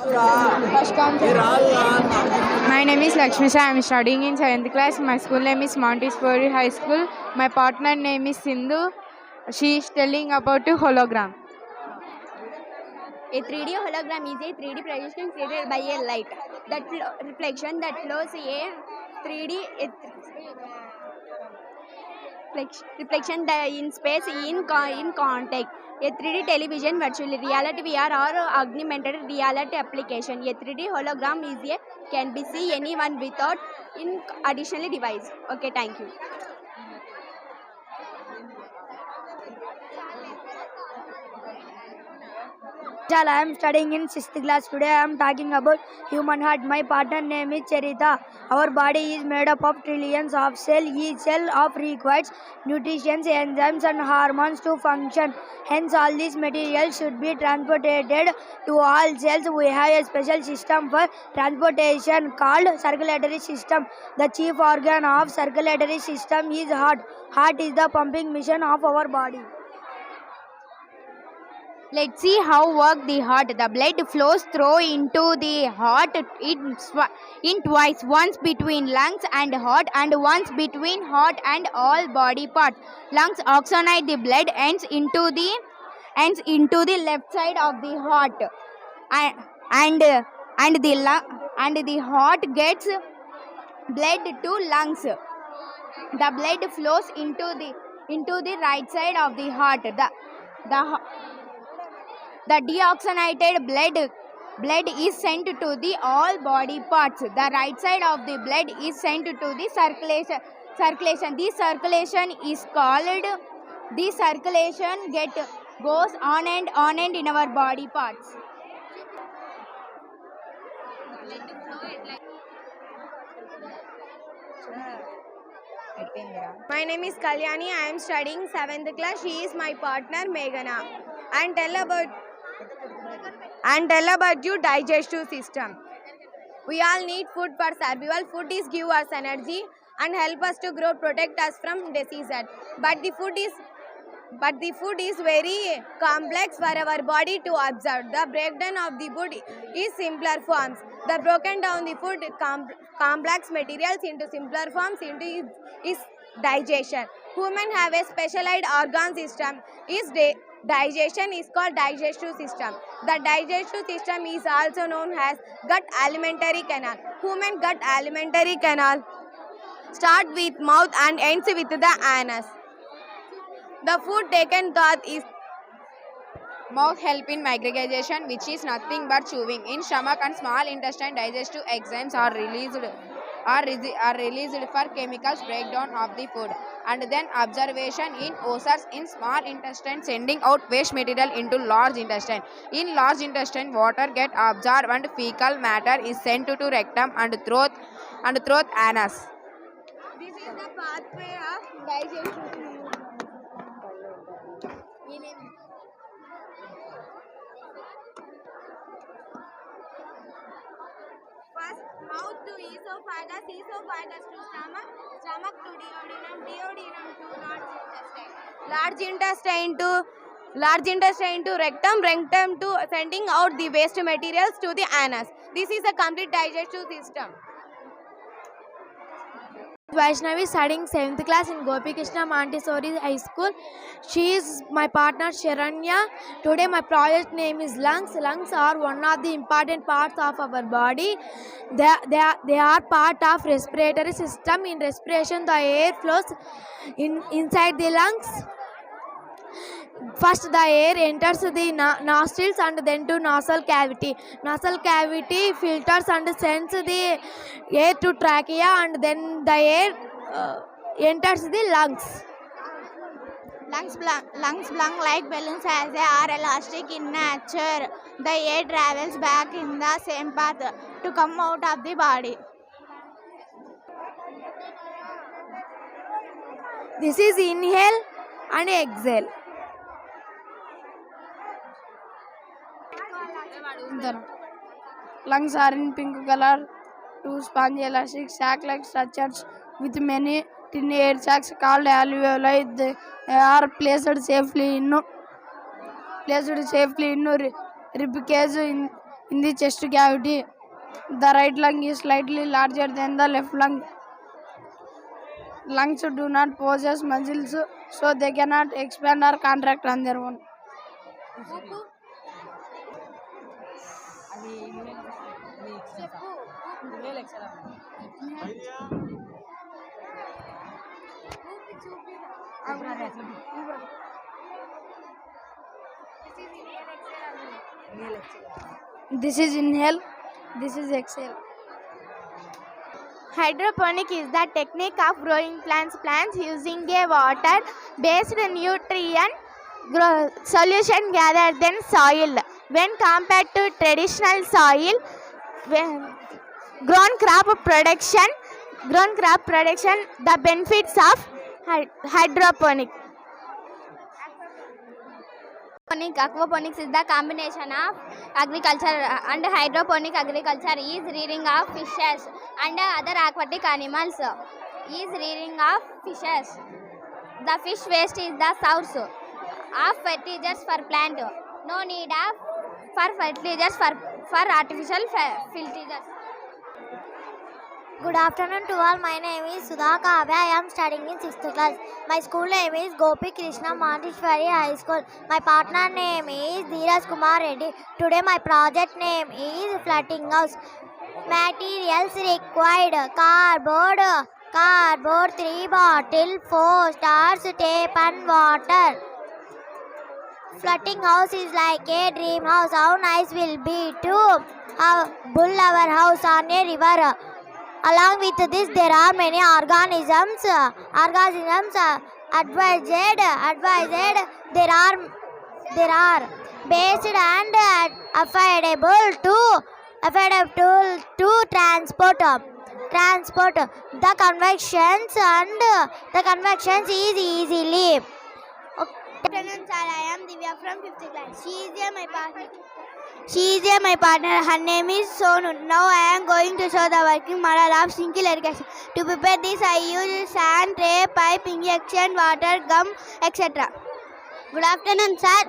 First concept. My name is Lakshmisha. I am studying in 7th class. My school name is Montessori High School. My partner name is Sindhu. She is telling about a hologram. A 3D hologram is a 3D projection created by a light reflection that flows a 3D reflection in space in contact. A 3D television, virtual reality VR or augmented reality application. A 3D hologram is a can be see anyone without in additional device. Okay, thank you. I am studying in 6th class. Today I am talking about human heart. My partner name is Charita. Our body is made up of trillions of cells. Each cell of requires nutrition, enzymes and hormones to function. Hence all these materials should be transported to all cells. We have a special system for transportation called circulatory system. The chief organ of circulatory system is heart. Heart is the pumping machine of our body. Let's see how work the heart. The blood flows through into the heart in twice, once between lungs and heart and once between heart and all body parts. Lungs oxygenate the blood ends into the left side of the heart, and the heart gets blood to lungs. The blood flows into the right side of the heart. The deoxygenated blood is sent to the all body parts. The right side of the blood is sent to the circulation. The circulation is called. The circulation goes on and in our body parts. My name is Kalyani. I am studying 7th class. She is my partner Meghana. And tell about your digestive system. We all need food for survival. Food is give us energy and help us to grow, protect us from diseases. But the food is very complex for our body to absorb. The breakdown of the food is simpler forms. The broken down the food complex materials into simpler forms is digestion. Humans have a specialized organ system. Digestion is called digestive system. The digestive system is also known as gut alimentary canal. Human gut alimentary canal start with mouth and ends with the anus. The food taken thought is Mouth help in microdigestion, which is nothing but chewing. In stomach and small intestine, digestive enzymes are released for chemicals breakdown of the food, and then absorption in oocytes in small intestine, sending out waste material into large intestine. In large intestine, water get absorbed and fecal matter is sent to rectum and throat anus. this is the pathway of digestion. First, mouth to esophagus, esophagus to stomach, stomach to duodenum, duodenum to large intestine to rectum, rectum to sending out the waste materials to the anus. This is a complete digestive system. Vaishnavi studying 7th class in Gopi Krishna Montessori High School. She is my partner Sharanya. Today my project name is lungs. Lungs are one of the important parts of our body. They are part of respiratory system. In respiration, the air flows inside the lungs. First the air enters the nostrils and then to nasal cavity. Nasal cavity filters and sends the air to trachea and then the air enters the lungs. Lungs belong like balloons as they are elastic in nature. The air travels back in the same path to come out of the body. This is inhale and exhale. Lungs are in pink color, two spongy elastic sac-like structures with many tiny air sacs called alveoli. They are placed safely in ribcage in the chest cavity. The right lung is slightly larger than the left lung. Lungs do not possess muscles, so they cannot expand or contract on their own. This is inhale, this is exhale. Hydroponic is the technique of growing plants using a water-based nutrient solution rather than soil. When compared to traditional soil, grown crop production, the benefits of hydroponic. Aquaponics is the combination of agriculture and hydroponic. Agriculture is rearing of fishes and other aquatic animals. The fish waste is the source of fertilizers for plant. No need for fertilizers for artificial fertilizers. Good afternoon to all. My name is Sudha Kavya. I am studying in 6th class. My school name is Gopi Krishna Montessori High School. My partner name is Dheeraj Kumar Reddy. Today my project name is floating house. Materials required: cardboard, 3 bottle, 4 stars, tape and water. Floating house is like a dream house. How nice will be to build our house on a river. Along with this, there are many organisms advised. There are based and affordable to transport. The convections is easily. Good afternoon, sir. I am Divya from 5th class. She is my partner. Her name is Sonu. Now I am going to show the working model of sprinkle irrigation. To prepare this, I use sand, tray, pipe, injection, water, gum, etc. Good afternoon, sir.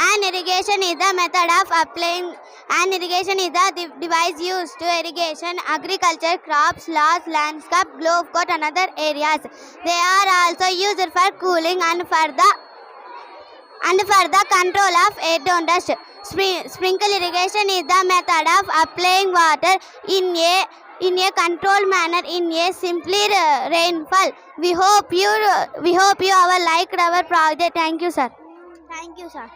An irrigation is the method of applying. An irrigation is the device used to irrigation agriculture, crops, lawns, landscape, glove coat, and other areas. They are also used for cooling and for the control of air to dust. Sprinkle irrigation is the method of applying water in a controlled manner in a simply rainfall. We hope you have liked our project. Thank you, sir. Thank you, sir.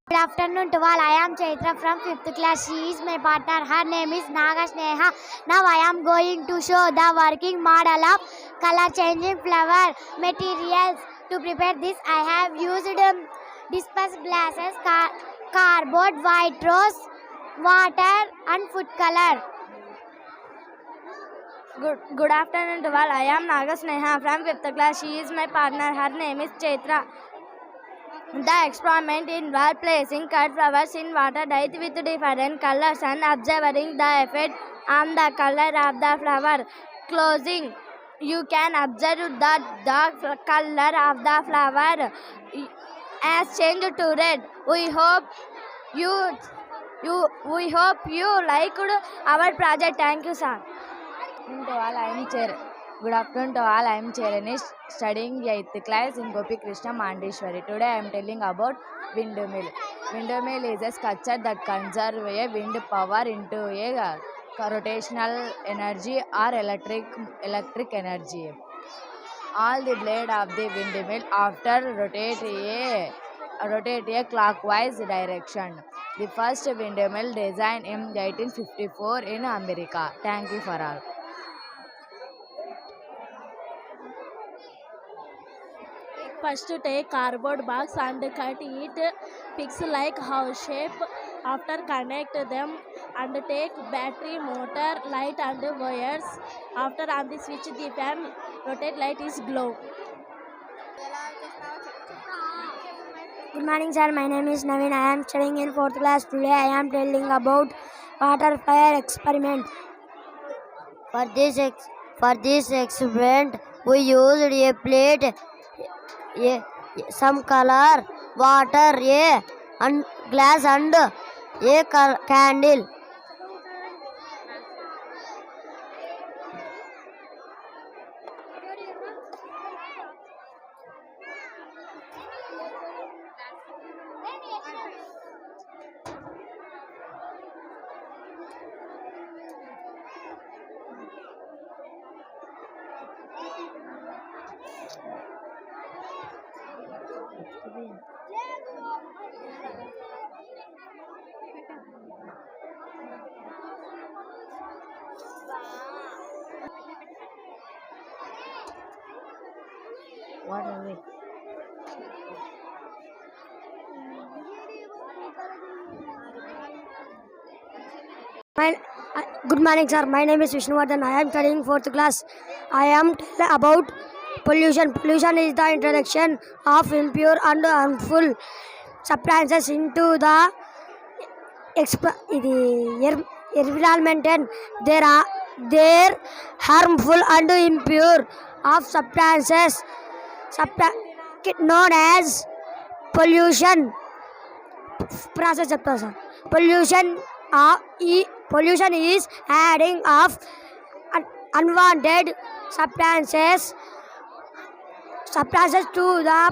Good afternoon to all. I am Chaitra from 5th class. She is my partner. Her name is Naga Sneha. Now I am going to show the working model of color changing flower materials. To prepare this, I have used dispersed glasses, cardboard, white rose, water and food color. Good afternoon to all. I am Naga Sneha from 5th class. She is my partner. Her name is Chaitra. The experiment involved placing cut flowers in water dyed with different colors and observing the effect on the color of the flower. Closing. You can observe that the color of the flower has changed to red. We hope you liked our project. Thank you, sir. Good afternoon to all. I am Cheranish, studying 8th class in Gopi Krishna Montessori. Today I am telling about windmill. Windmill is a structure that conserves a wind power into a rotational energy or electric energy. All the blade of the windmill after rotate a clockwise direction. The first windmill design in 1854 in America. Thank you for all. First take cardboard box and cut it pix like house shape. After connect them and take battery, motor, light and wires. After on the switch the fan rotate light is glow. Good morning, sir. My name is Naveen. I am studying in 4th class. Today I am telling about water fire experiment. For this experiment, we used a plate, some color, water, glass, and a candle. What are we? Good morning, sir. My name is Vishnuvardhan. I am studying 4th class. I am telling about pollution. Pollution is the introduction of impure and harmful substances into the environment, and their harmful and impure of substances known as pollution process చెప్తాను sir. Pollution is adding of unwanted substances to the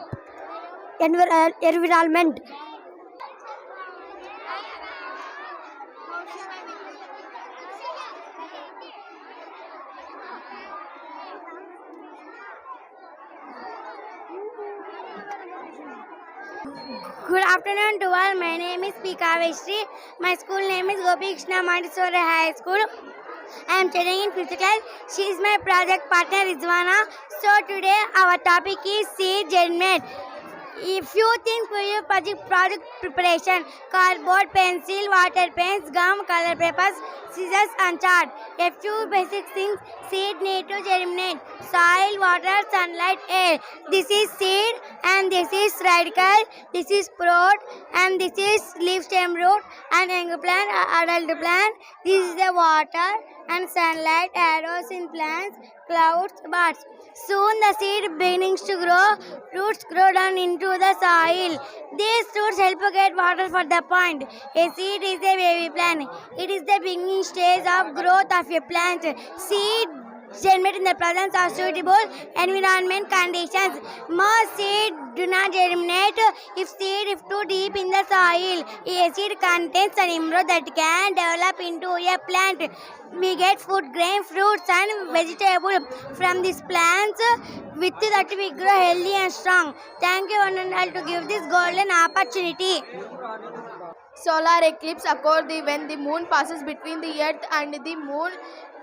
environment. Good afternoon to all. My name is P. Kaveshri. My school name is Gopi Krishna Montessori High School. I am studying in 5th class. She is my project partner Rizwana. So today our topic is seed germinate. A few things for your project preparation: cardboard, pencil, water pens, gum, color papers, scissors and chart. A few basic things seed need to germinate: soil, water, sunlight, air. This is seed and this is radical, this is sprout and this is leaf, stem, root and young plant, adult plant. This is the water and sunlight, arrows in plants, clouds, birds. Soon the seed begins to grow, roots grow down into the soil. These roots help to get water for the plant. A seed is a baby plant. It is the beginning stage of growth of a plant. Seed germinate in the presence of suitable environment conditions. Most seeds do not germinate if too deep in the soil. A seed contains an embryo that can develop into a plant. We get food, grain, fruits and vegetables from these plants. With that we grow healthy and strong. Thank you one and all to give this golden opportunity. Solar eclipse occurs when the moon passes between the earth and the moon,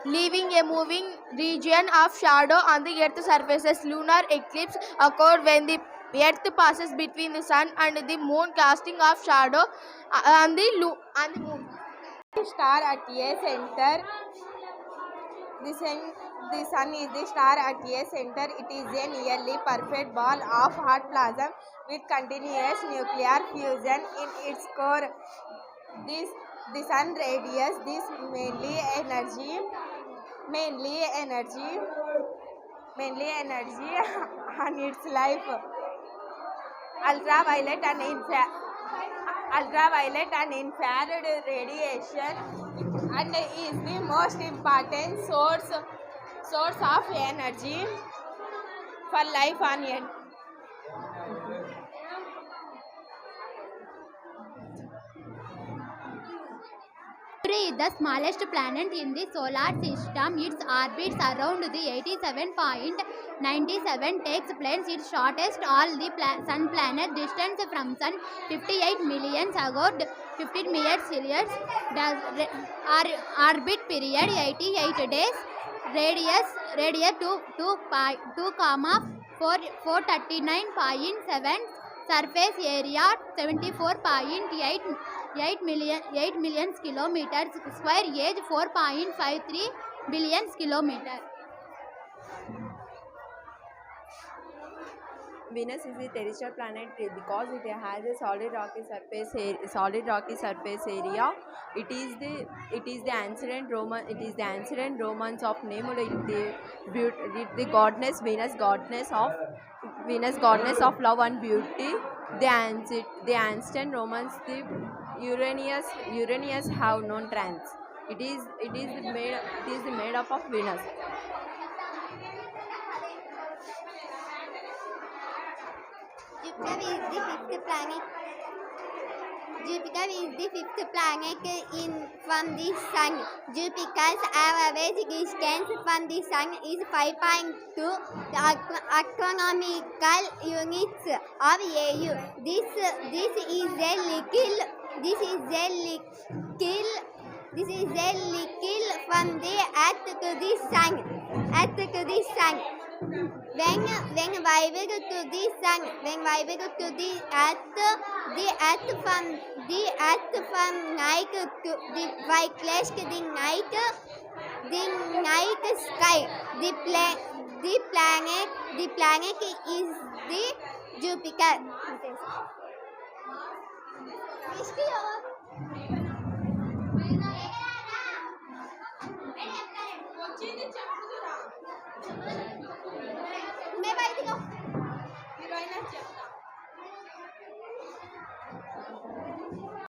leaving a moving region of shadow on the earth's surface. Lunar eclipse occurs when the earth passes between the sun and the moon, casting off shadow on the moon. Star at a center. The sun is the star at a center. It is a nearly perfect ball of hot plasma with continuous nuclear fusion in its core. The sun radiates this mainly energy on its life. Ultraviolet and infrared radiation and is the most important source of energy for life on Earth. Mercury is the smallest planet in the solar system. Its orbit around the 87.97 takes place its shortest all the sun planet distance from sun 58 million ago 15 years. Orbit period 88 days. Radius 439.7. Surface area 74.8 million kilometers square. Age 4.53 billion kilometers. Venus is a terrestrial planet because it has a solid rocky surface area. It is the ancient Romans of named the goddess of love and beauty. The ancient Romans, the Uranus have known trans. It is made up of Venus. Jupiter is the fifth planet from the Sun. Jupiter's average distance from the Sun is 5.2 astronomical units of AU. This is a little from the Earth to the Sun. When vibrated to the Sun, the Earth from night to the brightest the night sky. The planet is the Jupiter.